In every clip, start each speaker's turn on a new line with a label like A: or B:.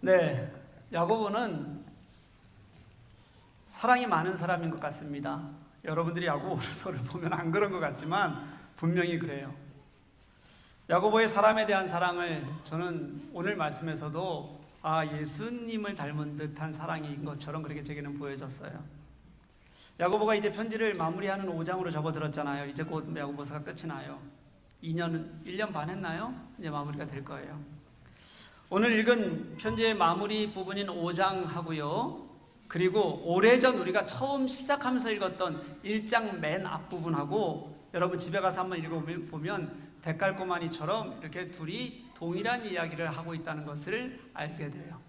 A: 네, 야고보는 사랑이 많은 사람인 것 같습니다. 여러분들이 야고보서를 보면 안 그런 것 같지만 분명히 그래요. 야고보의 사람에 대한 사랑을 저는 오늘 말씀에서도 예수님을 닮은 듯한 사랑인 것처럼 그렇게 제게는 보여졌어요. 야고보가 이제 편지를 마무리하는 5장으로 접어들었잖아요. 이제 곧 야고보서가 끝이 나요. 1년 반 했나요? 이제 마무리가 될 거예요. 오늘 읽은 편지의 마무리 부분인 5장 하고요, 그리고 오래전 우리가 처음 시작하면서 읽었던 1장 맨 앞부분하고 여러분 집에 가서 한번 읽어보면 데칼코마니처럼 이렇게 둘이 동일한 이야기를 하고 있다는 것을 알게 돼요.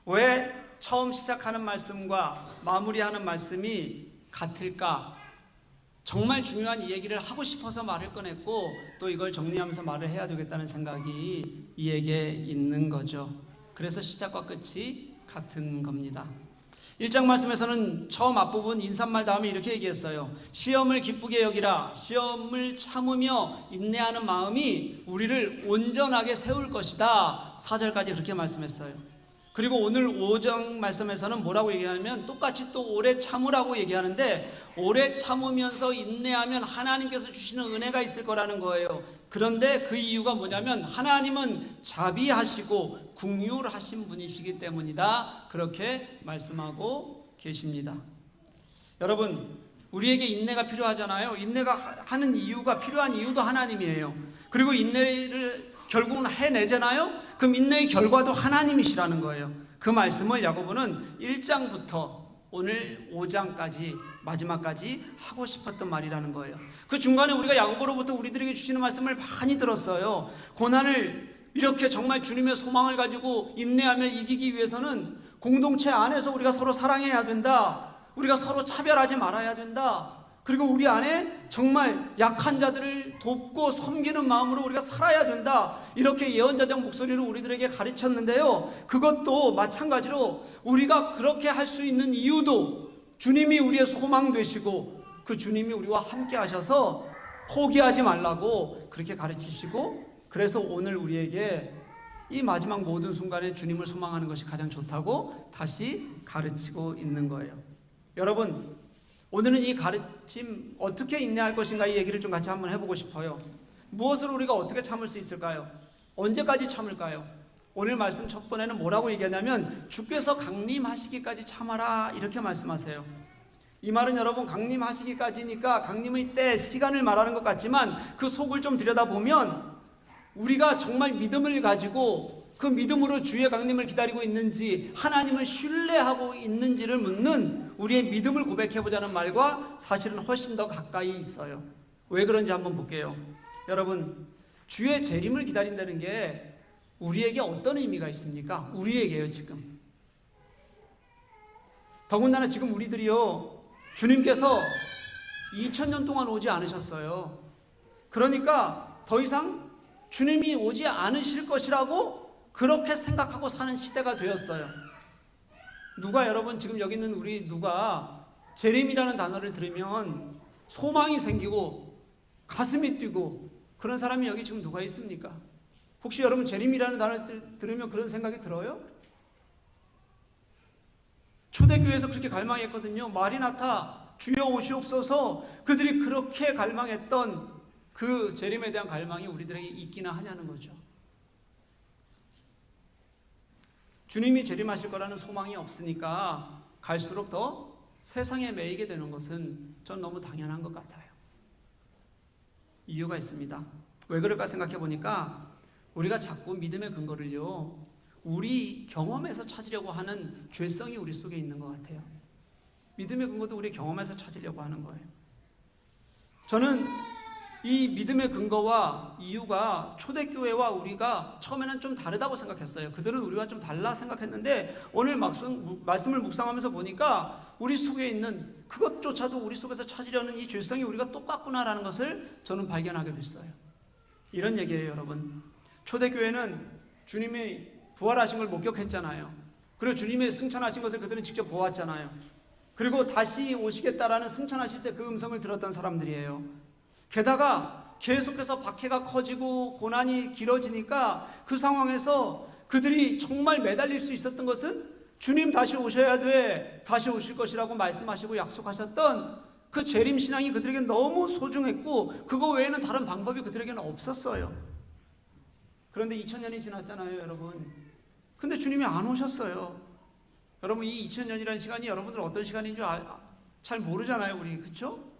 A: 왜 처음 시작하는 말씀과 마무리하는 말씀이 같을까? 정말 중요한 이 얘기를 하고 싶어서 말을 꺼냈고 또 이걸 정리하면서 말을 해야 되겠다는 생각이 이에게 있는 거죠. 그래서 시작과 끝이 같은 겁니다. 1장 말씀에서는 처음 앞부분 인사말 다음에 이렇게 얘기했어요. 시험을 기쁘게 여기라. 시험을 참으며 인내하는 마음이 우리를 온전하게 세울 것이다. 4절까지 그렇게 말씀했어요. 그리고 오늘 5장 말씀에서는 뭐라고 얘기하냐면 똑같이 또 오래 참으라고 얘기하는데, 오래 참으면서 인내하면 하나님께서 주시는 은혜가 있을 거라는 거예요. 그런데 그 이유가 뭐냐면 하나님은 자비하시고 긍휼하신 분이시기 때문이다. 그렇게 말씀하고 계십니다. 여러분, 우리에게 인내가 필요하잖아요. 인내가 하는 이유가, 필요한 이유도 하나님이에요. 그리고 인내를 결국은 해내잖아요. 그럼 인내의 결과도 하나님이시라는 거예요. 그 말씀을 야고보는 1장부터 오늘 5장까지 마지막까지 하고 싶었던 말이라는 거예요. 그 중간에 우리가 야고보로부터 우리들에게 주시는 말씀을 많이 들었어요. 고난을 이렇게 정말 주님의 소망을 가지고 인내하며 이기기 위해서는 공동체 안에서 우리가 서로 사랑해야 된다. 우리가 서로 차별하지 말아야 된다. 그리고 우리 안에 정말 약한 자들을 돕고 섬기는 마음으로 우리가 살아야 된다. 이렇게 예언자적 목소리로 우리들에게 가르쳤는데요, 그것도 마찬가지로 우리가 그렇게 할 수 있는 이유도 주님이 우리의 소망 되시고 그 주님이 우리와 함께 하셔서 포기하지 말라고 그렇게 가르치시고, 그래서 오늘 우리에게 이 마지막 모든 순간에 주님을 소망하는 것이 가장 좋다고 다시 가르치고 있는 거예요. 여러분, 오늘은 이 가르침 어떻게 인내할 것인가 이 얘기를 좀 같이 한번 해보고 싶어요. 무엇을 우리가 어떻게 참을 수 있을까요? 언제까지 참을까요? 오늘 말씀 첫 번에는 뭐라고 얘기하냐면 주께서 강림하시기까지 참아라 이렇게 말씀하세요. 이 말은 여러분 강림하시기까지니까 강림의 때 시간을 말하는 것 같지만 그 속을 좀 들여다보면 우리가 정말 믿음을 가지고 그 믿음으로 주의 강림을 기다리고 있는지, 하나님을 신뢰하고 있는지를 묻는 우리의 믿음을 고백해보자는 말과 사실은 훨씬 더 가까이 있어요. 왜 그런지 한번 볼게요. 여러분, 주의 재림을 기다린다는 게 우리에게 어떤 의미가 있습니까? 우리에게요, 지금. 더군다나 지금 우리들이요, 주님께서 2000년 동안 오지 않으셨어요. 그러니까 더 이상 주님이 오지 않으실 것이라고 그렇게 생각하고 사는 시대가 되었어요. 누가, 여러분 지금 여기 있는 우리 누가 재림이라는 단어를 들으면 소망이 생기고 가슴이 뛰고 그런 사람이 여기 지금 누가 있습니까? 혹시 여러분 재림이라는 단어를 들으면 그런 생각이 들어요? 초대교회에서 그렇게 갈망했거든요. 마리나타, 주여 오시옵소서. 그들이 그렇게 갈망했던 그 재림에 대한 갈망이 우리들에게 있기나 하냐는 거죠. 주님이 재림하실 거라는 소망이 없으니까 갈수록 더 세상에 매이게 되는 것은 전 너무 당연한 것 같아요. 이유가 있습니다. 왜 그럴까 생각해 보니까 우리가 자꾸 믿음의 근거를요, 우리 경험에서 찾으려고 하는 죄성이 우리 속에 있는 것 같아요. 믿음의 근거도 우리 경험에서 찾으려고 하는 거예요. 저는 이 믿음의 근거와 이유가 초대교회와 우리가 처음에는 좀 다르다고 생각했어요. 그들은 우리와 좀 달라 생각했는데 오늘 말씀을 묵상하면서 보니까 우리 속에 있는 그것조차도 우리 속에서 찾으려는 이 죄성이 우리가 똑같구나라는 것을 저는 발견하게 됐어요. 이런 얘기예요, 여러분. 초대교회는 주님이 부활하신 걸 목격했잖아요. 그리고 주님의 승천하신 것을 그들은 직접 보았잖아요. 그리고 다시 오시겠다라는 승천하실 때 그 음성을 들었던 사람들이에요. 게다가 계속해서 박해가 커지고 고난이 길어지니까 그 상황에서 그들이 정말 매달릴 수 있었던 것은 주님 다시 오셔야 돼, 다시 오실 것이라고 말씀하시고 약속하셨던 그 재림신앙이 그들에게 너무 소중했고 그거 외에는 다른 방법이 그들에게는 없었어요. 그런데 2000년이 지났잖아요, 여러분. 근데 주님이 안 오셨어요. 여러분, 이 2000년이라는 시간이 여러분들 어떤 시간인 줄 잘 모르잖아요, 우리. 그렇죠?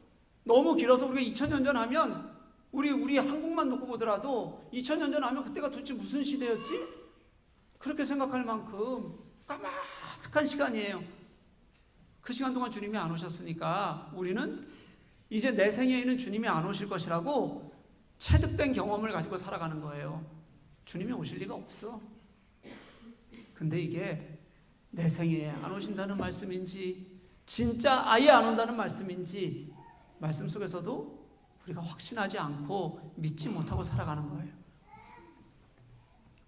A: 너무 길어서 우리가 2000년 전 하면 우리 한국만 놓고 보더라도 2000년 전 하면 그때가 도대체 무슨 시대였지? 그렇게 생각할 만큼 까마득한 시간이에요. 그 시간 동안 주님이 안 오셨으니까 우리는 이제 내 생애에는 주님이 안 오실 것이라고 체득된 경험을 가지고 살아가는 거예요. 주님이 오실 리가 없어. 근데 이게 내 생애에 안 오신다는 말씀인지 진짜 아예 안 온다는 말씀인지 말씀 속에서도 우리가 확신하지 않고 믿지 못하고 살아가는 거예요.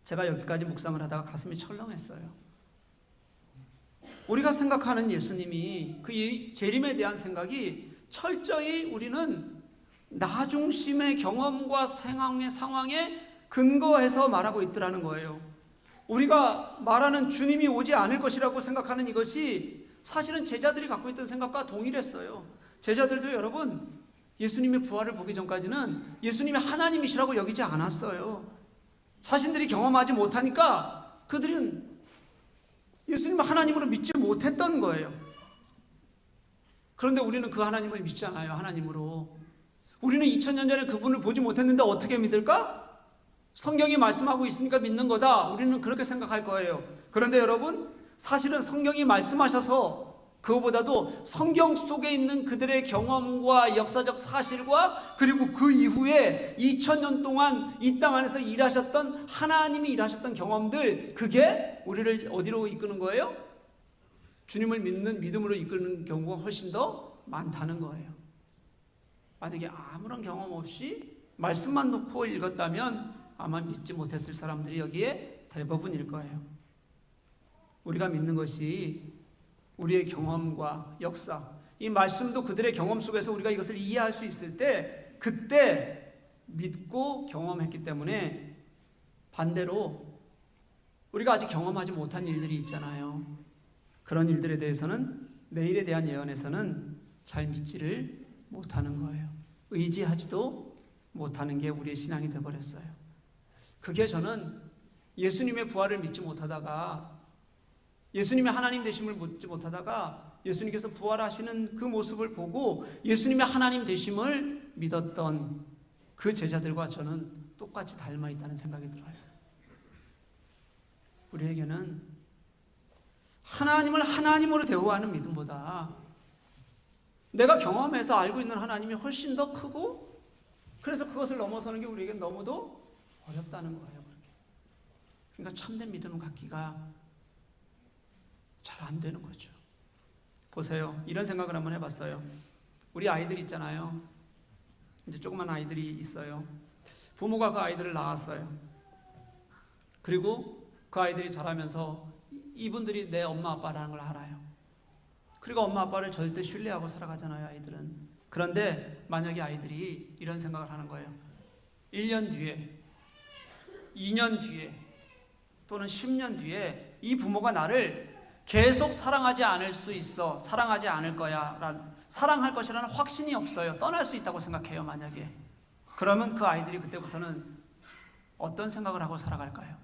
A: 제가 여기까지 묵상을 하다가 가슴이 철렁했어요. 우리가 생각하는 예수님이 그 재림에 대한 생각이 철저히 우리는 나 중심의 경험과 상황에 근거해서 말하고 있더라는 거예요. 우리가 말하는 주님이 오지 않을 것이라고 생각하는 이것이 사실은 제자들이 갖고 있던 생각과 동일했어요. 제자들도 여러분 예수님의 부활을 보기 전까지는 예수님이 하나님이시라고 여기지 않았어요. 자신들이 경험하지 못하니까 그들은 예수님을 하나님으로 믿지 못했던 거예요. 그런데 우리는 그 하나님을 믿잖아요. 하나님으로. 우리는 2000년 전에 그분을 보지 못했는데 어떻게 믿을까? 성경이 말씀하고 있으니까 믿는 거다. 우리는 그렇게 생각할 거예요. 그런데 여러분, 사실은 성경이 말씀하셔서 그거보다도 성경 속에 있는 그들의 경험과 역사적 사실과 그리고 그 이후에 2000년 동안 이 땅 안에서 일하셨던 하나님이 일하셨던 경험들, 그게 우리를 어디로 이끄는 거예요? 주님을 믿는 믿음으로 이끄는 경우가 훨씬 더 많다는 거예요. 만약에 아무런 경험 없이 말씀만 놓고 읽었다면 아마 믿지 못했을 사람들이 여기에 대부분일 거예요. 우리가 믿는 것이 우리의 경험과 역사, 이 말씀도 그들의 경험 속에서 우리가 이것을 이해할 수 있을 때 그때 믿고 경험했기 때문에 반대로 우리가 아직 경험하지 못한 일들이 있잖아요. 그런 일들에 대해서는 내일에 대한 예언에서는 잘 믿지를 못하는 거예요. 의지하지도 못하는 게 우리의 신앙이 되어버렸어요. 그게 저는 예수님의 부활을 믿지 못하다가 예수님의 하나님 되심을 믿지 못하다가 예수님께서 부활하시는 그 모습을 보고 예수님의 하나님 되심을 믿었던 그 제자들과 저는 똑같이 닮아 있다는 생각이 들어요. 우리에게는 하나님을 하나님으로 대우하는 믿음보다 내가 경험해서 알고 있는 하나님이 훨씬 더 크고 그래서 그것을 넘어서는 게 우리에겐 너무도 어렵다는 거예요. 그러니까 참된 믿음을 갖기가 잘 안 되는 거죠. 보세요. 이런 생각을 한번 해봤어요. 우리 아이들 있잖아요. 이제 조그만 아이들이 있어요. 부모가 그 아이들을 낳았어요. 그리고 그 아이들이 자라면서 이분들이 내 엄마 아빠라는 걸 알아요. 그리고 엄마 아빠를 절대 신뢰하고 살아가잖아요, 아이들은. 그런데 만약에 아이들이 이런 생각을 하는 거예요. 1년 뒤에, 2년 뒤에, 또는 10년 뒤에 이 부모가 나를 계속 사랑하지 않을 수 있어. 사랑하지 않을 거야. 사랑할 것이라는 확신이 없어요. 떠날 수 있다고 생각해요, 만약에. 그러면 그 아이들이 그때부터는 어떤 생각을 하고 살아갈까요?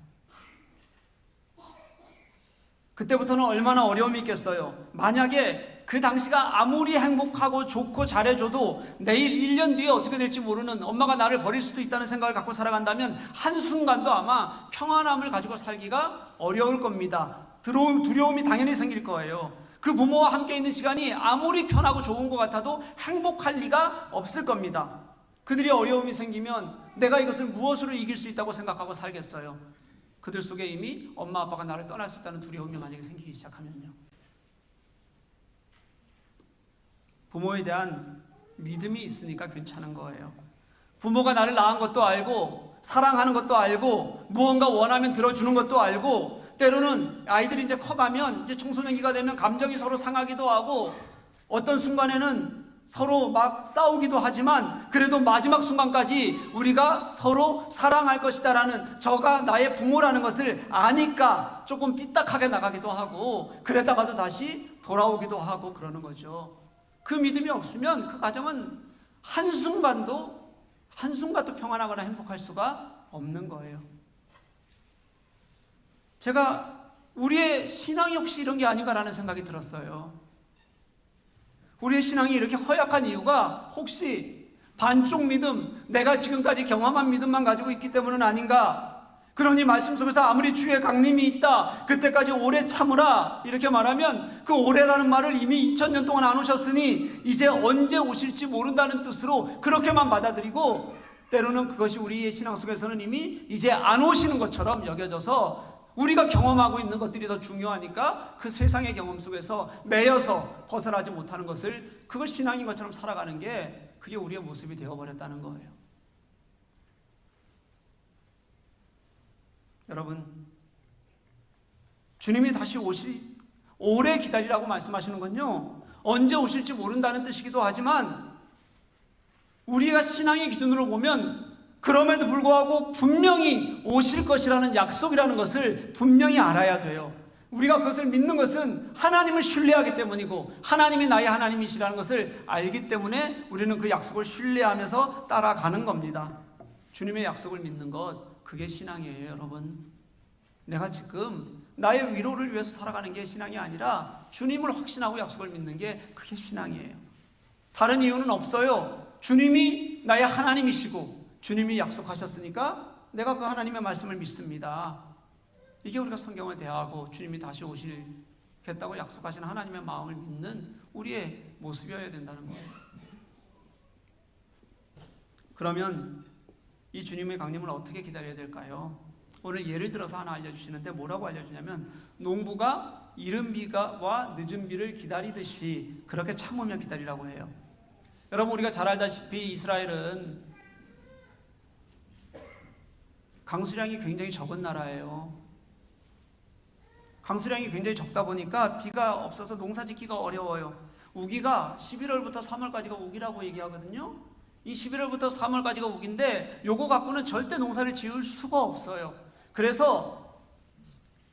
A: 그때부터는 얼마나 어려움이 있겠어요. 만약에 그 당시가 아무리 행복하고 좋고 잘해줘도 내일 1년 뒤에 어떻게 될지 모르는 엄마가 나를 버릴 수도 있다는 생각을 갖고 살아간다면 한순간도 아마 평안함을 가지고 살기가 어려울 겁니다. 두려움이 당연히 생길 거예요. 그 부모와 함께 있는 시간이 아무리 편하고 좋은 것 같아도 행복할 리가 없을 겁니다. 그들이 어려움이 생기면 내가 이것을 무엇으로 이길 수 있다고 생각하고 살겠어요? 그들 속에 이미 엄마 아빠가 나를 떠날 수 있다는 두려움이 만약에 생기기 시작하면요. 부모에 대한 믿음이 있으니까 괜찮은 거예요. 부모가 나를 낳은 것도 알고 사랑하는 것도 알고 무언가 원하면 들어주는 것도 알고 때로는 아이들이 이제 커가면 이제 청소년기가 되면 감정이 서로 상하기도 하고 어떤 순간에는 서로 막 싸우기도 하지만 그래도 마지막 순간까지 우리가 서로 사랑할 것이다라는, 저가 나의 부모라는 것을 아니까 조금 삐딱하게 나가기도 하고 그러다가도 다시 돌아오기도 하고 그러는 거죠. 그 믿음이 없으면 그 가정은 한순간도 평안하거나 행복할 수가 없는 거예요. 제가 우리의 신앙이 혹시 이런 게 아닌가라는 생각이 들었어요. 우리의 신앙이 이렇게 허약한 이유가 혹시 반쪽 믿음, 내가 지금까지 경험한 믿음만 가지고 있기 때문은 아닌가? 그러니 말씀 속에서 아무리 주의 강림이 있다, 그때까지 오래 참으라 이렇게 말하면 그 오래라는 말을 이미 2000년 동안 안 오셨으니 이제 언제 오실지 모른다는 뜻으로 그렇게만 받아들이고, 때로는 그것이 우리의 신앙 속에서는 이미 이제 안 오시는 것처럼 여겨져서 우리가 경험하고 있는 것들이 더 중요하니까 그 세상의 경험 속에서 매여서 벗어나지 못하는 것을, 그걸 신앙인 것처럼 살아가는 게 그게 우리의 모습이 되어버렸다는 거예요. 여러분, 주님이 다시 오래 기다리라고 말씀하시는 건요, 언제 오실지 모른다는 뜻이기도 하지만 우리가 신앙의 기준으로 보면 그럼에도 불구하고 분명히 오실 것이라는 약속이라는 것을 분명히 알아야 돼요. 우리가 그것을 믿는 것은 하나님을 신뢰하기 때문이고 하나님이 나의 하나님이시라는 것을 알기 때문에 우리는 그 약속을 신뢰하면서 따라가는 겁니다. 주님의 약속을 믿는 것, 그게 신앙이에요, 여러분. 내가 지금 나의 위로를 위해서 살아가는 게 신앙이 아니라 주님을 확신하고 약속을 믿는 게 그게 신앙이에요. 다른 이유는 없어요. 주님이 나의 하나님이시고 주님이 약속하셨으니까 내가 그 하나님의 말씀을 믿습니다. 이게 우리가 성경을 대하고 주님이 다시 오시겠다고 약속하신 하나님의 마음을 믿는 우리의 모습이어야 된다는 거예요. 그러면 이 주님의 강림을 어떻게 기다려야 될까요? 오늘 예를 들어서 하나 알려주시는데 뭐라고 알려주냐면, 농부가 이른 비와 늦은 비를 기다리듯이 그렇게 참으며 기다리라고 해요. 여러분, 우리가 잘 알다시피 이스라엘은 강수량이 굉장히 적은 나라예요. 강수량이 굉장히 적다 보니까 비가 없어서 농사 짓기가 어려워요. 우기가 11월부터 3월까지가 우기라고 얘기하거든요. 이 11월부터 3월까지가 우기인데 요거 갖고는 절대 농사를 지을 수가 없어요. 그래서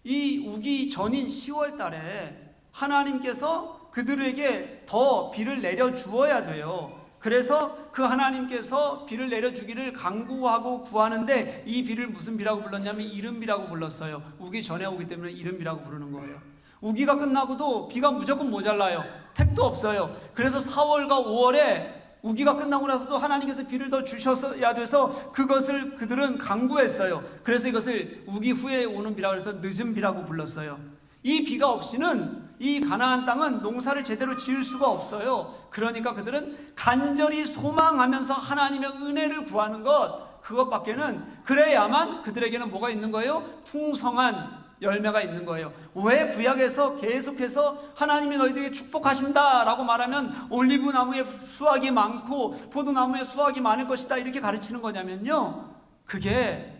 A: 이 우기 전인 10월 달에 하나님께서 그들에게 더 비를 내려 주어야 돼요. 그래서 그 하나님께서 비를 내려주기를 간구하고 구하는데 이 비를 무슨 비라고 불렀냐면 이른 비라고 불렀어요. 우기 전에 오기 때문에 이른 비라고 부르는 거예요. 우기가 끝나고도 비가 무조건 모자라요. 택도 없어요. 그래서 4월과 5월에 우기가 끝나고 나서도 하나님께서 비를 더 주셔야 돼서 그것을 그들은 간구했어요. 그래서 이것을 우기 후에 오는 비라고 해서 늦은 비라고 불렀어요. 이 비가 없이는 이 가나안 땅은 농사를 제대로 지을 수가 없어요. 그러니까 그들은 간절히 소망하면서 하나님의 은혜를 구하는 것, 그것밖에는, 그래야만 그들에게는 뭐가 있는 거예요? 풍성한 열매가 있는 거예요. 왜 구약에서 계속해서 하나님이 너희들에게 축복하신다라고 말하면 올리브 나무에 수확이 많고 포도나무에 수확이 많을 것이다 이렇게 가르치는 거냐면요, 그게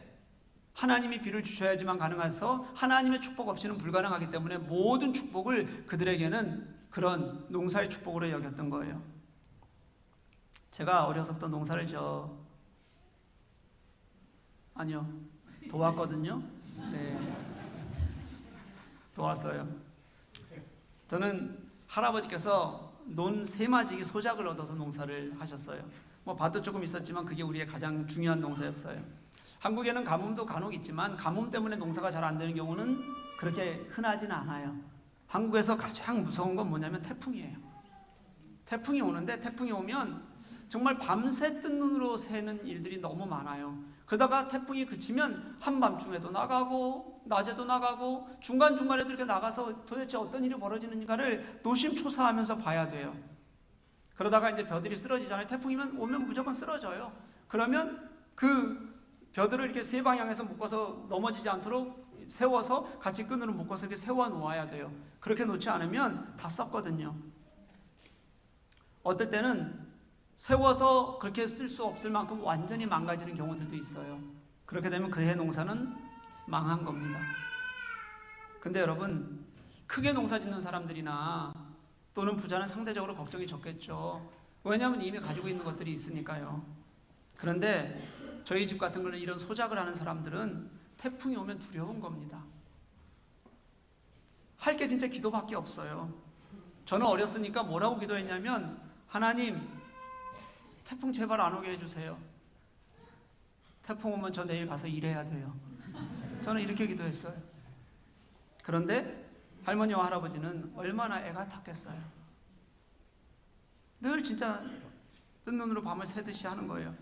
A: 하나님이 비를 주셔야지만 가능해서 하나님의 축복 없이는 불가능하기 때문에 모든 축복을 그들에게는 그런 농사의 축복으로 여겼던 거예요. 제가 어려서부터 농사를 도왔거든요. 네, 도왔어요. 저는 할아버지께서 논 세마지기 소작을 얻어서 농사를 하셨어요. 뭐 밭도 조금 있었지만 그게 우리의 가장 중요한 농사였어요. 한국에는 가뭄도 간혹 있지만 가뭄 때문에 농사가 잘 안 되는 경우는 그렇게 흔하지는 않아요. 한국에서 가장 무서운 건 뭐냐면 태풍이에요. 태풍이 오는데, 태풍이 오면 정말 밤새 뜬 눈으로 새는 일들이 너무 많아요. 그러다가 태풍이 그치면 한밤중에도 나가고 낮에도 나가고 중간중간에도 이렇게 나가서 도대체 어떤 일이 벌어지는가를 노심초사하면서 봐야 돼요. 그러다가 이제 벼들이 쓰러지잖아요. 태풍이면 오면 무조건 쓰러져요. 그러면 그 벼들을 이렇게 세 방향에서 묶어서 넘어지지 않도록 세워서 같이 끈으로 묶어서 이렇게 세워 놓아야 돼요. 그렇게 놓지 않으면 다 썩거든요. 어떨 때는 세워서 그렇게 쓸 수 없을 만큼 완전히 망가지는 경우들도 있어요. 그렇게 되면 그 해 농사는 망한 겁니다. 근데 여러분, 크게 농사 짓는 사람들이나 또는 부자는 상대적으로 걱정이 적겠죠. 왜냐하면 이미 가지고 있는 것들이 있으니까요. 그런데 저희 집 같은 거는 이런 소작을 하는 사람들은 태풍이 오면 두려운 겁니다. 할 게 진짜 기도밖에 없어요. 저는 어렸으니까 뭐라고 기도했냐면, 하나님, 태풍 제발 안 오게 해주세요. 태풍 오면 저 내일 가서 일해야 돼요. 저는 이렇게 기도했어요. 그런데 할머니와 할아버지는 얼마나 애가 탔겠어요. 늘 진짜 뜬 눈으로 밤을 새듯이 하는 거예요.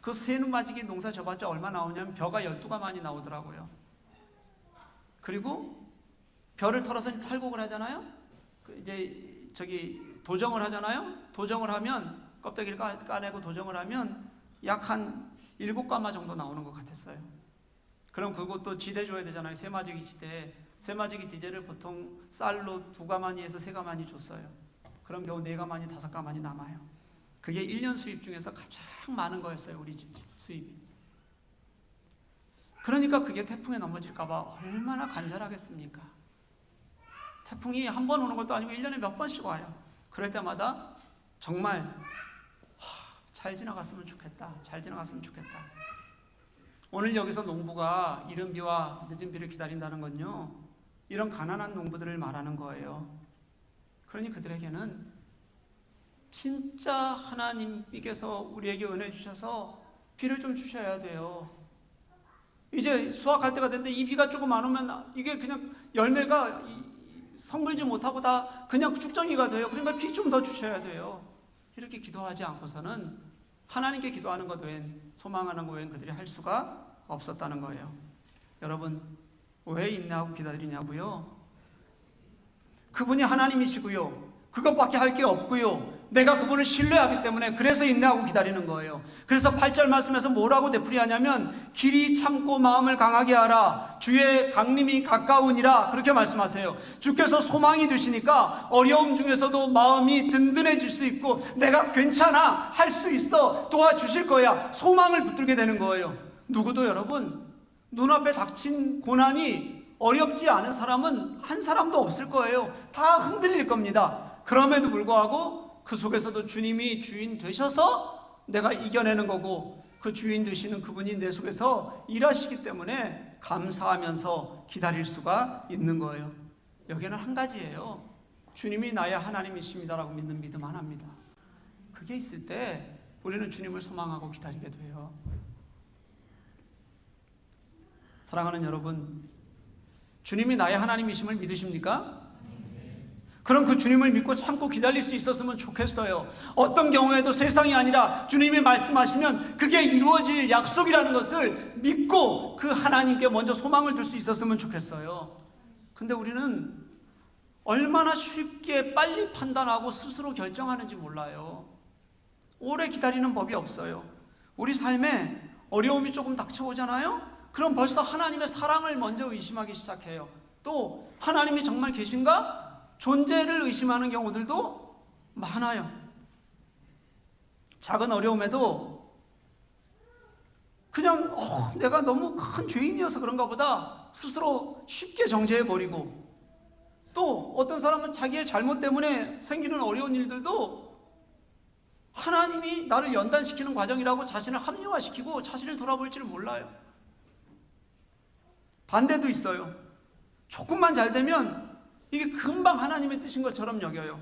A: 그 새는 맞이기 농사 져봤자 얼마 나오냐면 벼가 12가마니 나오더라고요. 그리고 벼를 털어서 탈곡을 하잖아요. 이제 도정을 하잖아요. 도정을 하면, 껍데기를 까내고 도정을 하면 약 한 7가마 정도 나오는 것 같았어요. 그럼 그것도 지대 줘야 되잖아요. 세마지기 지대. 세마지기 지대를 보통 쌀로 2가마니에서 3가마니 줬어요. 그럼 겨우 4가마니, 5가마니 남아요. 그게 1년 수입 중에서 가장 많은 거였어요. 우리 집 수입이. 그러니까 그게 태풍에 넘어질까 봐 얼마나 간절하겠습니까? 태풍이 한 번 오는 것도 아니고 1년에 몇 번씩 와요. 그럴 때마다 정말 잘 지나갔으면 좋겠다. 잘 지나갔으면 좋겠다. 오늘 여기서 농부가 이른 비와 늦은 비를 기다린다는 건요, 이런 가난한 농부들을 말하는 거예요. 그러니 그들에게는 진짜 하나님께서 우리에게 은혜 주셔서 비를 좀 주셔야 돼요. 이제 수확할 때가 됐는데 이 비가 조금 안 오면 이게 그냥 열매가 성불지 못하고 다 그냥 쭉정이가 돼요. 그러니까 비 좀 더 주셔야 돼요. 이렇게 기도하지 않고서는 하나님께 기도하는 것 외엔, 소망하는 것 외엔 그들이 할 수가 없었다는 거예요. 여러분, 왜 인내하고 기다리냐고요? 그분이 하나님이시고요, 그것밖에 할 게 없고요, 내가 그분을 신뢰하기 때문에 그래서 인내하고 기다리는 거예요. 그래서 8절 말씀에서 뭐라고 되풀이하냐면, 길이 참고 마음을 강하게 하라, 주의 강림이 가까우니라, 그렇게 말씀하세요. 주께서 소망이 되시니까 어려움 중에서도 마음이 든든해질 수 있고, 내가 괜찮아, 할 수 있어, 도와주실 거야, 소망을 붙들게 되는 거예요. 누구도 여러분, 눈앞에 닥친 고난이 어렵지 않은 사람은 한 사람도 없을 거예요. 다 흔들릴 겁니다. 그럼에도 불구하고 그 속에서도 주님이 주인 되셔서 내가 이겨내는 거고, 그 주인 되시는 그분이 내 속에서 일하시기 때문에 감사하면서 기다릴 수가 있는 거예요. 여기는 한 가지예요. 주님이 나의 하나님이십니다라고 믿는 믿음 하나입니다. 그게 있을 때 우리는 주님을 소망하고 기다리게 돼요. 사랑하는 여러분, 주님이 나의 하나님이심을 믿으십니까? 그럼 그 주님을 믿고 참고 기다릴 수 있었으면 좋겠어요. 어떤 경우에도 세상이 아니라 주님이 말씀하시면 그게 이루어질 약속이라는 것을 믿고 그 하나님께 먼저 소망을 둘 수 있었으면 좋겠어요. 근데 우리는 얼마나 쉽게 빨리 판단하고 스스로 결정하는지 몰라요. 오래 기다리는 법이 없어요. 우리 삶에 어려움이 조금 닥쳐오잖아요? 그럼 벌써 하나님의 사랑을 먼저 의심하기 시작해요. 또 하나님이 정말 계신가? 존재를 의심하는 경우들도 많아요. 작은 어려움에도 그냥 내가 너무 큰 죄인이어서 그런가 보다 스스로 쉽게 정죄해버리고, 또 어떤 사람은 자기의 잘못 때문에 생기는 어려운 일들도 하나님이 나를 연단시키는 과정이라고 자신을 합리화시키고 자신을 돌아볼 줄 몰라요. 반대도 있어요. 조금만 잘 되면 이게 금방 하나님의 뜻인 것처럼 여겨요.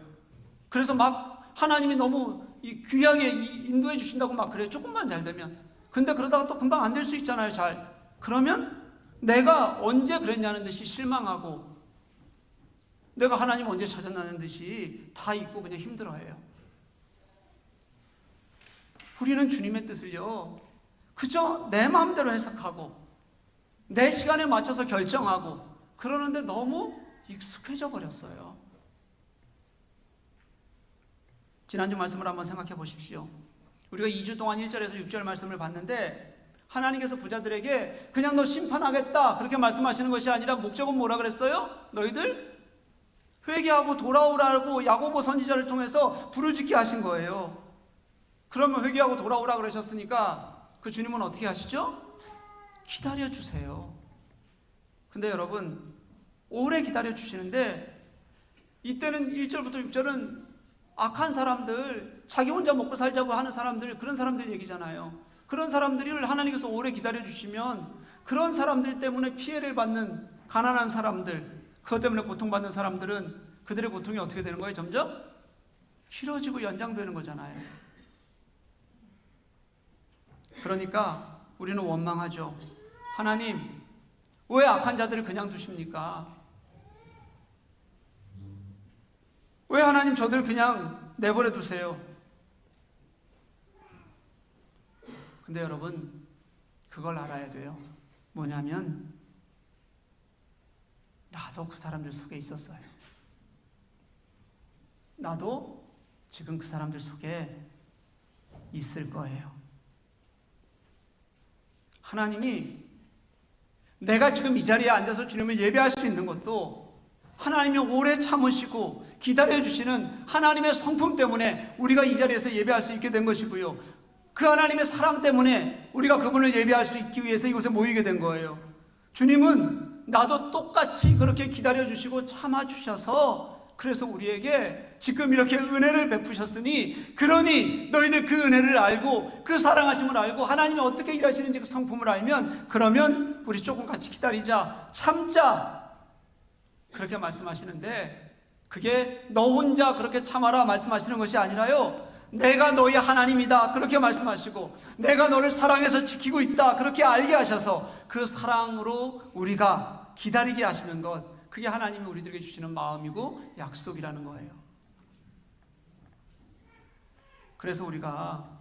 A: 그래서 막 하나님이 너무 귀하게 인도해 주신다고 막 그래요. 조금만 잘 되면. 근데 그러다가 또 금방 안 될 수 있잖아요. 잘. 그러면 내가 언제 그랬냐는 듯이 실망하고, 내가 하나님 언제 찾았나는 듯이 다 잊고 그냥 힘들어해요. 우리는 주님의 뜻을요, 그저 내 마음대로 해석하고 내 시간에 맞춰서 결정하고 그러는데 너무 익숙해져 버렸어요. 지난주 말씀을 한번 생각해 보십시오. 우리가 2주 동안 1절에서 6절 말씀을 봤는데, 하나님께서 부자들에게 그냥 너 심판하겠다 그렇게 말씀하시는 것이 아니라 목적은 뭐라 그랬어요? 너희들 회개하고 돌아오라고 야고보 선지자를 통해서 부르짖게 하신 거예요. 그러면 회개하고 돌아오라 그러셨으니까 그 주님은 어떻게 하시죠? 기다려 주세요. 근데 여러분, 오래 기다려 주시는데 이때는 1절부터 6절은 악한 사람들, 자기 혼자 먹고 살자고 하는 사람들, 그런 사람들 얘기잖아요. 그런 사람들을 하나님께서 오래 기다려주시면 그런 사람들 때문에 피해를 받는 가난한 사람들, 그것 때문에 고통받는 사람들은 그들의 고통이 어떻게 되는 거예요? 점점 길어지고 연장되는 거잖아요. 그러니까 우리는 원망하죠. 하나님, 왜 악한 자들을 그냥 두십니까? 왜 하나님 저들 그냥 내버려 두세요? 근데 여러분, 그걸 알아야 돼요. 뭐냐면 나도 그 사람들 속에 있었어요. 나도 지금 그 사람들 속에 있을 거예요. 하나님이 내가 지금 이 자리에 앉아서 주님을 예배할 수 있는 것도 하나님이 오래 참으시고 기다려주시는 하나님의 성품 때문에 우리가 이 자리에서 예배할 수 있게 된 것이고요. 그 하나님의 사랑 때문에 우리가 그분을 예배할 수 있기 위해서 이곳에 모이게 된 거예요. 주님은 나도 똑같이 그렇게 기다려주시고 참아주셔서 그래서 우리에게 지금 이렇게 은혜를 베푸셨으니, 그러니 너희들 그 은혜를 알고 그 사랑하심을 알고 하나님이 어떻게 일하시는지 그 성품을 알면, 그러면 우리 조금 같이 기다리자, 참자, 그렇게 말씀하시는데, 그게 너 혼자 그렇게 참아라 말씀하시는 것이 아니라요, 내가 너희 하나님이다 그렇게 말씀하시고, 내가 너를 사랑해서 지키고 있다 그렇게 알게 하셔서 그 사랑으로 우리가 기다리게 하시는 것, 그게 하나님이 우리들에게 주시는 마음이고 약속이라는 거예요. 그래서 우리가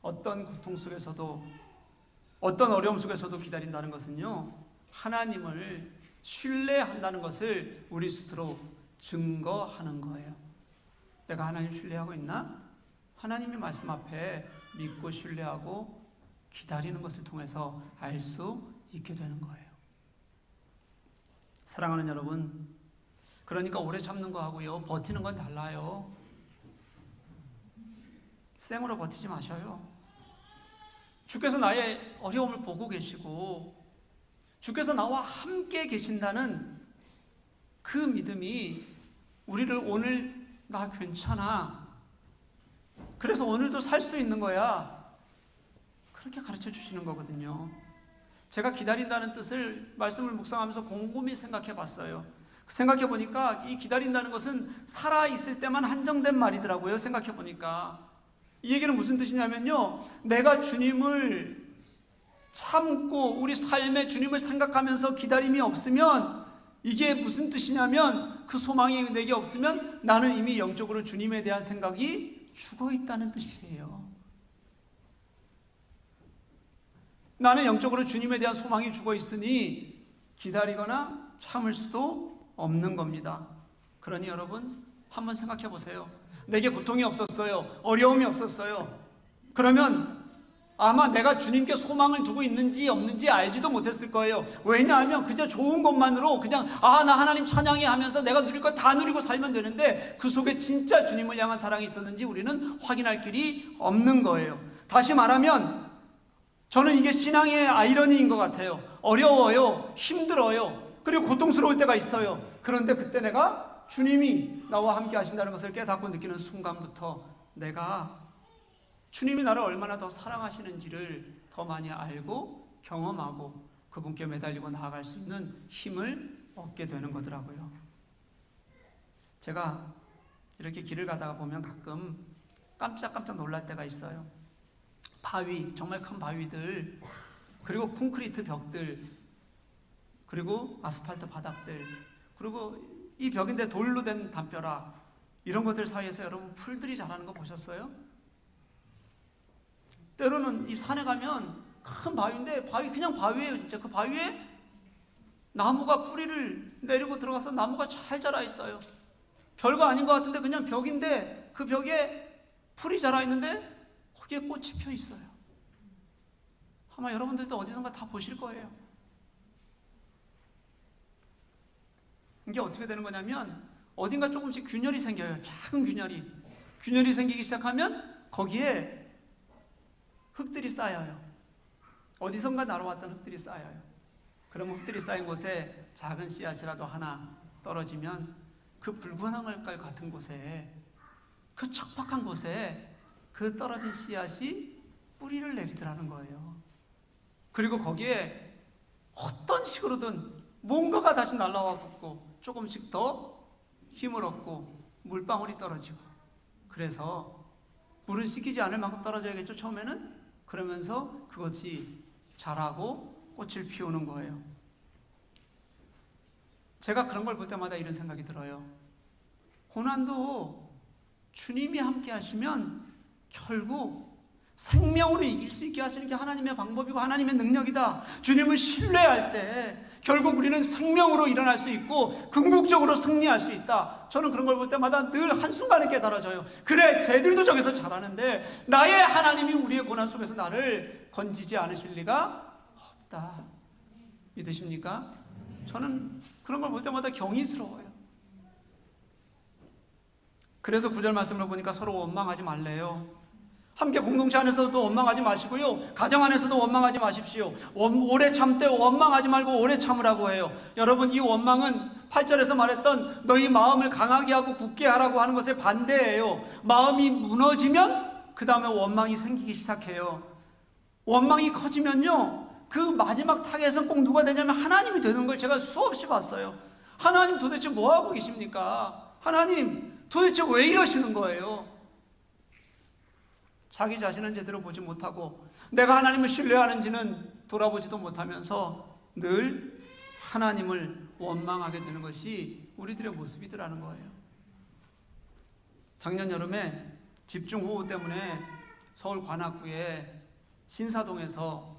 A: 어떤 고통 속에서도, 어떤 어려움 속에서도 기다린다는 것은요, 하나님을 신뢰한다는 것을 우리 스스로 증거하는 거예요. 내가 하나님 신뢰하고 있나? 하나님의 말씀 앞에 믿고 신뢰하고 기다리는 것을 통해서 알 수 있게 되는 거예요. 사랑하는 여러분, 그러니까 오래 참는 거하고요, 버티는 건 달라요. 생으로 버티지 마셔요. 주께서 나의 어려움을 보고 계시고 주께서 나와 함께 계신다는 그 믿음이 우리를 오늘 나 괜찮아, 그래서 오늘도 살 수 있는 거야, 그렇게 가르쳐 주시는 거거든요. 제가 기다린다는 뜻을 말씀을 묵상하면서 곰곰이 생각해 봤어요. 생각해 보니까 이 기다린다는 것은 살아있을 때만 한정된 말이더라고요. 생각해 보니까 이 얘기는 무슨 뜻이냐면요, 내가 주님을 참고 우리 삶에 주님을 생각하면서 기다림이 없으면, 이게 무슨 뜻이냐면, 그 소망이 내게 없으면 나는 이미 영적으로 주님에 대한 생각이 죽어 있다는 뜻이에요. 나는 영적으로 주님에 대한 소망이 죽어 있으니 기다리거나 참을 수도 없는 겁니다. 그러니 여러분, 한번 생각해 보세요. 내게 고통이 없었어요, 어려움이 없었어요, 그러면 아마 내가 주님께 소망을 두고 있는지 없는지 알지도 못했을 거예요. 왜냐하면 그저 좋은 것만으로 그냥 나 하나님 찬양해 하면서 내가 누릴 거 다 누리고 살면 되는데, 그 속에 진짜 주님을 향한 사랑이 있었는지 우리는 확인할 길이 없는 거예요. 다시 말하면 저는 이게 신앙의 아이러니인 것 같아요. 어려워요, 힘들어요, 그리고 고통스러울 때가 있어요. 그런데 그때 내가 주님이 나와 함께 하신다는 것을 깨닫고 느끼는 순간부터 내가 주님이 나를 얼마나 더 사랑하시는지를 더 많이 알고 경험하고 그분께 매달리고 나아갈 수 있는 힘을 얻게 되는 거더라고요. 제가 이렇게 길을 가다가 보면 가끔 깜짝깜짝 놀랄 때가 있어요. 바위, 정말 큰 바위들, 그리고 콘크리트 벽들, 그리고 아스팔트 바닥들, 그리고 이 벽인데 돌로 된 담벼락, 이런 것들 사이에서 여러분 풀들이 자라는 거 보셨어요? 때로는 이 산에 가면 큰 바위인데, 바위 그냥 바위예요. 진짜 그 바위에 나무가 뿌리를 내리고 들어가서 나무가 잘 자라 있어요. 별거 아닌 것 같은데 그냥 벽인데 그 벽에 풀이 자라 있는데 거기에 꽃이 펴 있어요. 아마 여러분들도 어디선가 다 보실 거예요. 이게 어떻게 되는 거냐면, 어딘가 조금씩 균열이 생겨요. 작은 균열이 생기기 시작하면 거기에 흙들이 쌓여요. 어디선가 날아왔던 흙들이 쌓여요. 그러면 흙들이 쌓인 곳에 작은 씨앗이라도 하나 떨어지면 그 붉은 황갈깔 같은 곳에 그 척박한 곳에 그 떨어진 씨앗이 뿌리를 내리더라는 거예요. 그리고 거기에 어떤 식으로든 뭔가가 다시 날아와 붙고 조금씩 더 힘을 얻고 물방울이 떨어지고, 그래서 물은 씻기지 않을 만큼 떨어져야겠죠, 처음에는. 그러면서 그것이 자라고 꽃을 피우는 거예요. 제가 그런 걸 볼 때마다 이런 생각이 들어요. 고난도 주님이 함께 하시면 결국 생명으로 이길 수 있게 하시는 게 하나님의 방법이고 하나님의 능력이다. 주님을 신뢰할 때 결국 우리는 생명으로 일어날 수 있고 궁극적으로 승리할 수 있다. 저는 그런 걸 볼 때마다 늘 한순간에 깨달아져요. 그래, 쟤들도 저기서 잘하는데 나의 하나님이 우리의 고난 속에서 나를 건지지 않으실 리가 없다. 믿으십니까? 저는 그런 걸 볼 때마다 경이스러워요. 그래서 9절 말씀을 보니까 서로 원망하지 말래요. 함께 공동체 안에서도 원망하지 마시고요, 가정 안에서도 원망하지 마십시오. 오래 참되 원망하지 말고 오래 참으라고 해요. 여러분, 이 원망은 8절에서 말했던 너희 마음을 강하게 하고 굳게 하라고 하는 것에 반대예요. 마음이 무너지면 그 다음에 원망이 생기기 시작해요. 원망이 커지면요, 그 마지막 타겟은 꼭 누가 되냐면 하나님이 되는 걸 제가 수없이 봤어요. 하나님 도대체 뭐하고 계십니까? 하나님 도대체 왜 이러시는 거예요? 자기 자신은 제대로 보지 못하고 내가 하나님을 신뢰하는지는 돌아보지도 못하면서 늘 하나님을 원망하게 되는 것이 우리들의 모습이더라는 거예요. 작년 여름에 집중호우 때문에 서울 관악구에 신사동에서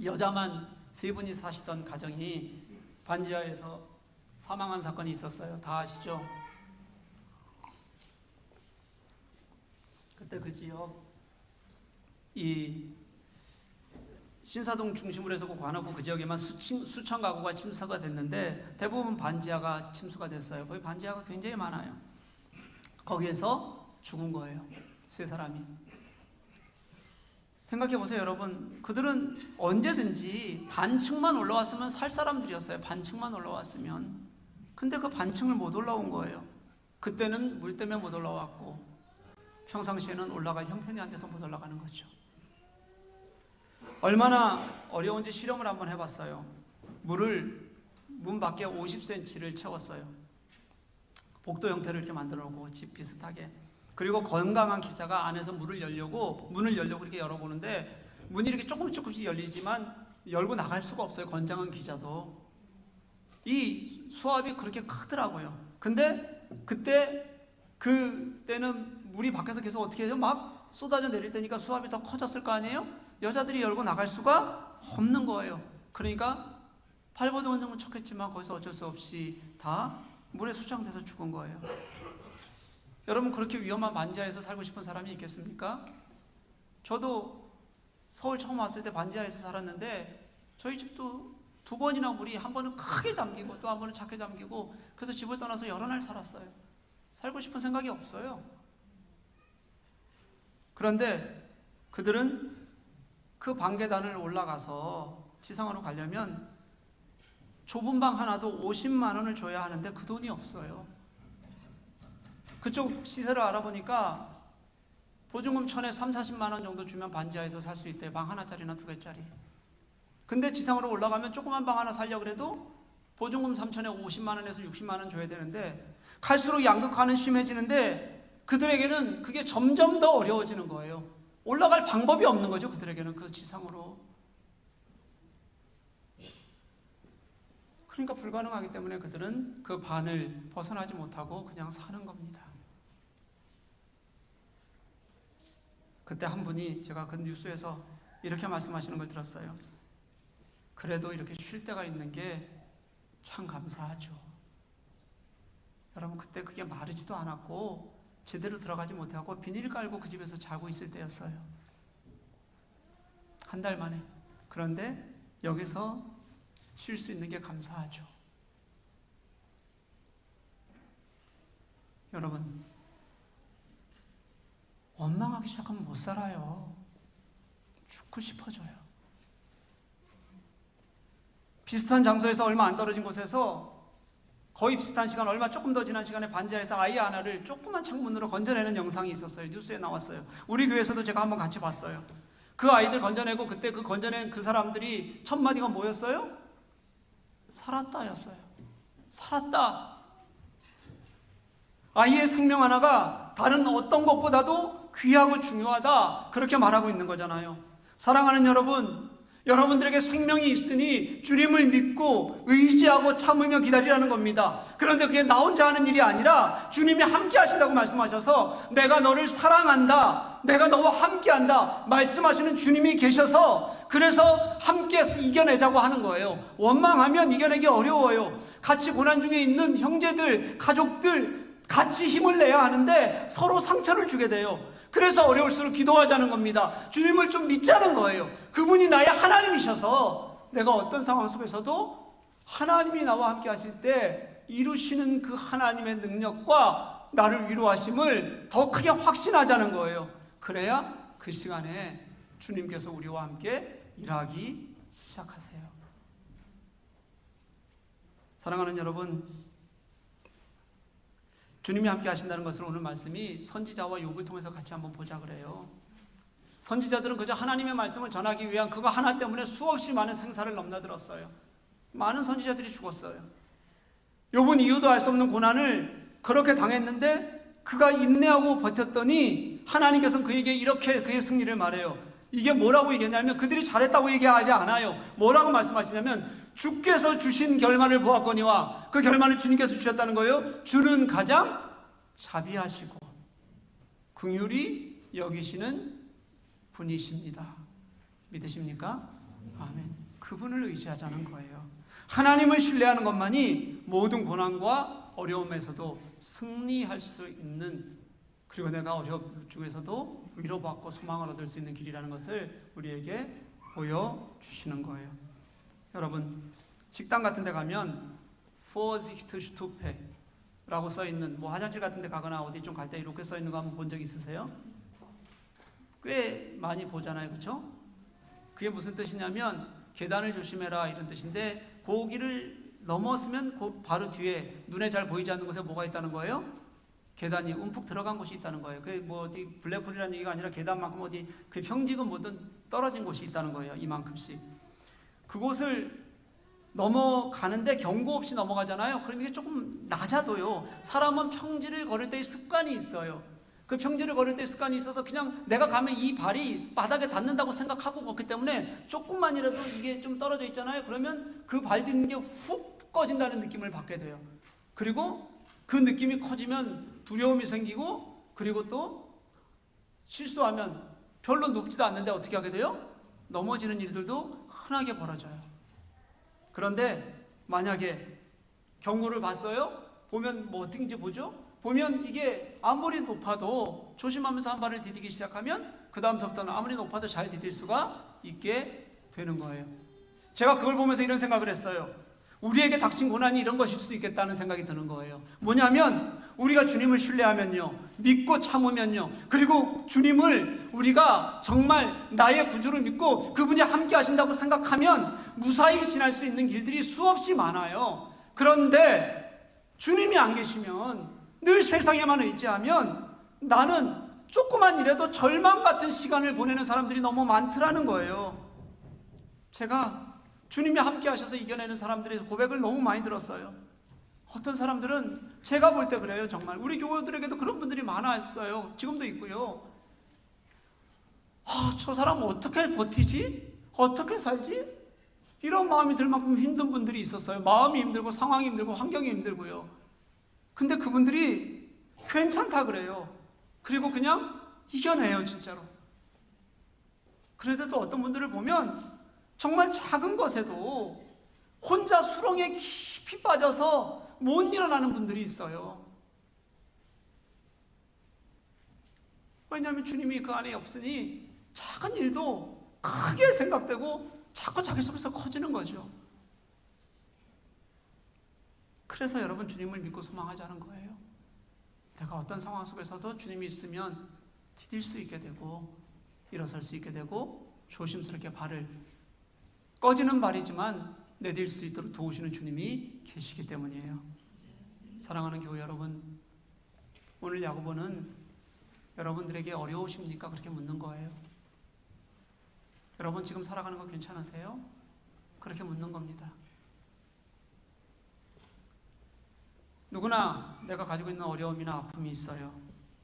A: 여자만 3분이 사시던 가정이 반지하에서 사망한 사건이 있었어요. 다 아시죠? 그때 그 지역, 이 신사동 중심으로 해서 관악구 그 지역에만 수천 가구가 침수가 됐는데 대부분 반지하가 침수가 됐어요. 거기 반지하가 굉장히 많아요. 거기에서 죽은 거예요. 3사람이. 생각해 보세요, 여러분. 그들은 언제든지 반층만 올라왔으면 살 사람들이었어요. 반층만 올라왔으면. 근데 그 반층을 못 올라온 거예요. 그때는 물 때문에 못 올라왔고 평상시에는 올라갈 형편이 안 돼서 못 올라가는 거죠. 얼마나 어려운지 실험을 한번 해봤어요. 물을 문 밖에 50cm를 채웠어요. 복도 형태를 이렇게 만들어 놓고 집 비슷하게. 그리고 건강한 기자가 안에서 문을 열려고 이렇게 열어보는데 문이 이렇게 조금씩 열리지만 열고 나갈 수가 없어요. 건장한 기자도. 이 수압이 그렇게 크더라고요. 근데 그때는 물이 밖에서 계속 어떻게 해서 막 쏟아져 내릴 때니까 수압이 더 커졌을 거 아니에요? 여자들이 열고 나갈 수가 없는 거예요. 그러니까 발버둥은 쳤겠지만 거기서 어쩔 수 없이 다 물에 수장돼서 죽은 거예요. 여러분, 그렇게 위험한 반지하에서 살고 싶은 사람이 있겠습니까? 저도 서울 처음 왔을 때 반지하에서 살았는데 저희 집도 2번이나 물이, 한 번은 크게 잠기고 또 한 번은 작게 잠기고, 그래서 집을 떠나서 여러 날 살았어요. 살고 싶은 생각이 없어요. 그런데 그들은 그 방계단을 올라가서 지상으로 가려면 좁은 방 하나도 50만 원을 줘야 하는데 그 돈이 없어요. 그쪽 시세를 알아보니까 보증금 1,000에 30-40만 원 정도 주면 반지하에서 살 수 있대요. 방 하나짜리나 2개짜리. 근데 지상으로 올라가면 조그만 방 하나 살려고 그래도 보증금 3,000에 50만 원에서 60만 원 줘야 되는데 갈수록 양극화는 심해지는데 그들에게는 그게 점점 더 어려워지는 거예요. 올라갈 방법이 없는 거죠, 그들에게는. 그 지상으로. 그러니까 불가능하기 때문에 그들은 그 반을 벗어나지 못하고 그냥 사는 겁니다. 그때 한 분이, 제가 그 뉴스에서 이렇게 말씀하시는 걸 들었어요. 그래도 이렇게 쉴 때가 있는 게 참 감사하죠. 여러분, 그때 그게 마르지도 않았고 제대로 들어가지 못하고 비닐 깔고 그 집에서 자고 있을 때였어요. 한 달 만에. 그런데 여기서 쉴 수 있는 게 감사하죠. 여러분, 원망하기 시작하면 못 살아요. 죽고 싶어져요. 비슷한 장소에서 얼마 안 떨어진 곳에서 거의 비슷한 시간, 얼마 조금 더 지난 시간에 반지하에서 아이 하나를 조그만 창문으로 건져내는 영상이 있었어요. 뉴스에 나왔어요. 우리 교회에서도 제가 한번 같이 봤어요. 그 아이들 건져내고 그때 그 건져낸 그 사람들이 첫 마디가 뭐였어요? 살았다였어요. 살았다. 아이의 생명 하나가 다른 어떤 것보다도 귀하고 중요하다, 그렇게 말하고 있는 거잖아요. 사랑하는 여러분, 여러분들에게 생명이 있으니 주님을 믿고 의지하고 참으며 기다리라는 겁니다. 그런데 그게 나 혼자 하는 일이 아니라 주님이 함께 하신다고 말씀하셔서, 내가 너를 사랑한다, 내가 너와 함께 한다 말씀하시는 주님이 계셔서, 그래서 함께 이겨내자고 하는 거예요. 원망하면 이겨내기 어려워요. 같이 고난 중에 있는 형제들, 가족들 같이 힘을 내야 하는데 서로 상처를 주게 돼요. 그래서 어려울수록 기도하자는 겁니다. 주님을 좀 믿자는 거예요. 그분이 나의 하나님이셔서 내가 어떤 상황 속에서도 하나님이 나와 함께 하실 때 이루시는 그 하나님의 능력과 나를 위로하심을 더 크게 확신하자는 거예요. 그래야 그 시간에 주님께서 우리와 함께 일하기 시작하세요. 사랑하는 여러분, 주님이 함께 하신다는 것을 오늘 말씀이 선지자와 욥을 통해서 같이 한번 보자 그래요. 선지자들은 그저 하나님의 말씀을 전하기 위한 그거 하나 때문에 수없이 많은 생사를 넘나들었어요. 많은 선지자들이 죽었어요. 욥은 이유도 알 수 없는 고난을 그렇게 당했는데 그가 인내하고 버텼더니 하나님께서는 그에게 이렇게 그의 승리를 말해요. 이게 뭐라고 얘기했냐면, 그들이 잘했다고 얘기하지 않아요. 뭐라고 말씀하시냐면, 주께서 주신 결말을 보았거니와, 그 결말을 주님께서 주셨다는 거예요. 주는 가장 자비하시고 긍휼히 여기시는 분이십니다. 믿으십니까? 아멘. 그분을 의지하자는 거예요. 하나님을 신뢰하는 것만이 모든 고난과 어려움에서도 승리할 수 있는, 그리고 내가 어려움 중에서도 위로받고 소망을 얻을 수 있는 길이라는 것을 우리에게 보여주시는 거예요. 여러분, 식당 같은 데 가면 Vorsicht Stufe 라고 써있는, 뭐 화장실 같은 데 가거나 어디 좀 갈 때 이렇게 써있는 거 한번 본 적 있으세요? 꽤 많이 보잖아요, 그렇죠? 그게 무슨 뜻이냐면 계단을 조심해라 이런 뜻인데, 거기를 넘었으면 바로 뒤에 눈에 잘 보이지 않는 곳에 뭐가 있다는 거예요? 계단이 움푹 들어간 곳이 있다는 거예요. 그게 뭐 어디 블랙홀이라는 얘기가 아니라 계단만큼 어디 그 평지건 뭐든 떨어진 곳이 있다는 거예요. 이만큼씩. 그곳을 넘어가는데 경고 없이 넘어가잖아요. 그럼 이게 조금 낮아도요, 사람은 평지를 걸을 때의 습관이 있어요. 그 평지를 걸을 때의 습관이 있어서 그냥 내가 가면 이 발이 바닥에 닿는다고 생각하고 걷기 때문에 조금만이라도 이게 좀 떨어져 있잖아요. 그러면 그 발 딛는 게 훅 꺼진다는 느낌을 받게 돼요. 그리고 그 느낌이 커지면 두려움이 생기고, 그리고 또 실수하면 별로 높지도 않는데 어떻게 하게 돼요? 넘어지는 일들도 흔하게 벌어져요. 그런데 만약에 경고를 봤어요? 보면 뭐 어떻게 보죠? 보면 이게 아무리 높아도 조심하면서 한 발을 디디기 시작하면 그 다음부터는 아무리 높아도 잘 디딜 수가 있게 되는 거예요. 제가 그걸 보면서 이런 생각을 했어요. 우리에게 닥친 고난이 이런 것일 수도 있겠다는 생각이 드는 거예요. 뭐냐면 우리가 주님을 신뢰하면요, 믿고 참으면요, 그리고 주님을 우리가 정말 나의 구주로 믿고 그분이 함께 하신다고 생각하면 무사히 지날 수 있는 길들이 수없이 많아요. 그런데 주님이 안 계시면, 늘 세상에만 의지하면 나는 조그만 일에도 절망 같은 시간을 보내는 사람들이 너무 많더라는 거예요. 제가 주님이 함께 하셔서 이겨내는 사람들의 고백을 너무 많이 들었어요. 어떤 사람들은 제가 볼 때 그래요. 정말 우리 교우들에게도 그런 분들이 많았어요. 지금도 있고요. 저 사람 어떻게 버티지? 어떻게 살지? 이런 마음이 들 만큼 힘든 분들이 있었어요. 마음이 힘들고 상황이 힘들고 환경이 힘들고요. 근데 그분들이 괜찮다 그래요. 그리고 그냥 이겨내요, 진짜로. 그런데 또 어떤 분들을 보면 정말 작은 것에도 혼자 수렁에 깊이 빠져서 못 일어나는 분들이 있어요. 왜냐하면 주님이 그 안에 없으니 작은 일도 크게 생각되고 자꾸 자기 속에서 커지는 거죠. 그래서 여러분, 주님을 믿고 소망하자는 거예요. 내가 어떤 상황 속에서도 주님이 있으면 디딜 수 있게 되고 일어설 수 있게 되고 조심스럽게 발을, 꺼지는 발이지만 내딜 수 있도록 도우시는 주님이 계시기 때문이에요. 사랑하는 교회 여러분, 오늘 야고보는 여러분들에게 어려우십니까? 그렇게 묻는 거예요. 여러분 지금 살아가는 거 괜찮으세요? 그렇게 묻는 겁니다. 누구나 내가 가지고 있는 어려움이나 아픔이 있어요.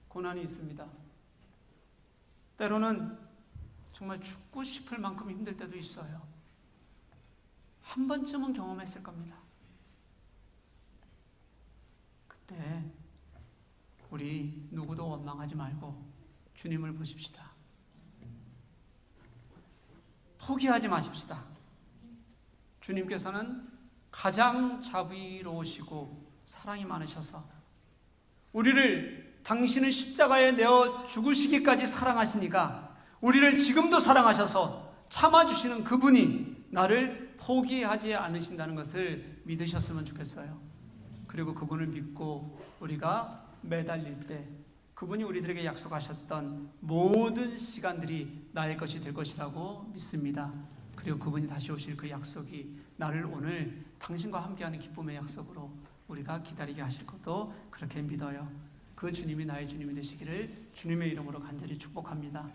A: 고난이 있습니다. 때로는 정말 죽고 싶을 만큼 힘들 때도 있어요. 한 번쯤은 경험했을 겁니다. 그때 우리 누구도 원망하지 말고 주님을 보십시다. 포기하지 마십시다. 주님께서는 가장 자비로우시고 사랑이 많으셔서 우리를 당신의 십자가에 내어 죽으시기까지 사랑하시니까 우리를 지금도 사랑하셔서 참아주시는 그분이 나를 포기하지 않으신다는 것을 믿으셨으면 좋겠어요. 그리고 그분을 믿고 우리가 매달릴 때 그분이 우리들에게 약속하셨던 모든 시간들이 나의 것이 될 것이라고 믿습니다. 그리고 그분이 다시 오실 그 약속이 나를 오늘 당신과 함께하는 기쁨의 약속으로 우리가 기다리게 하실 것도 그렇게 믿어요. 그 주님이 나의 주님이 되시기를 주님의 이름으로 간절히 축복합니다.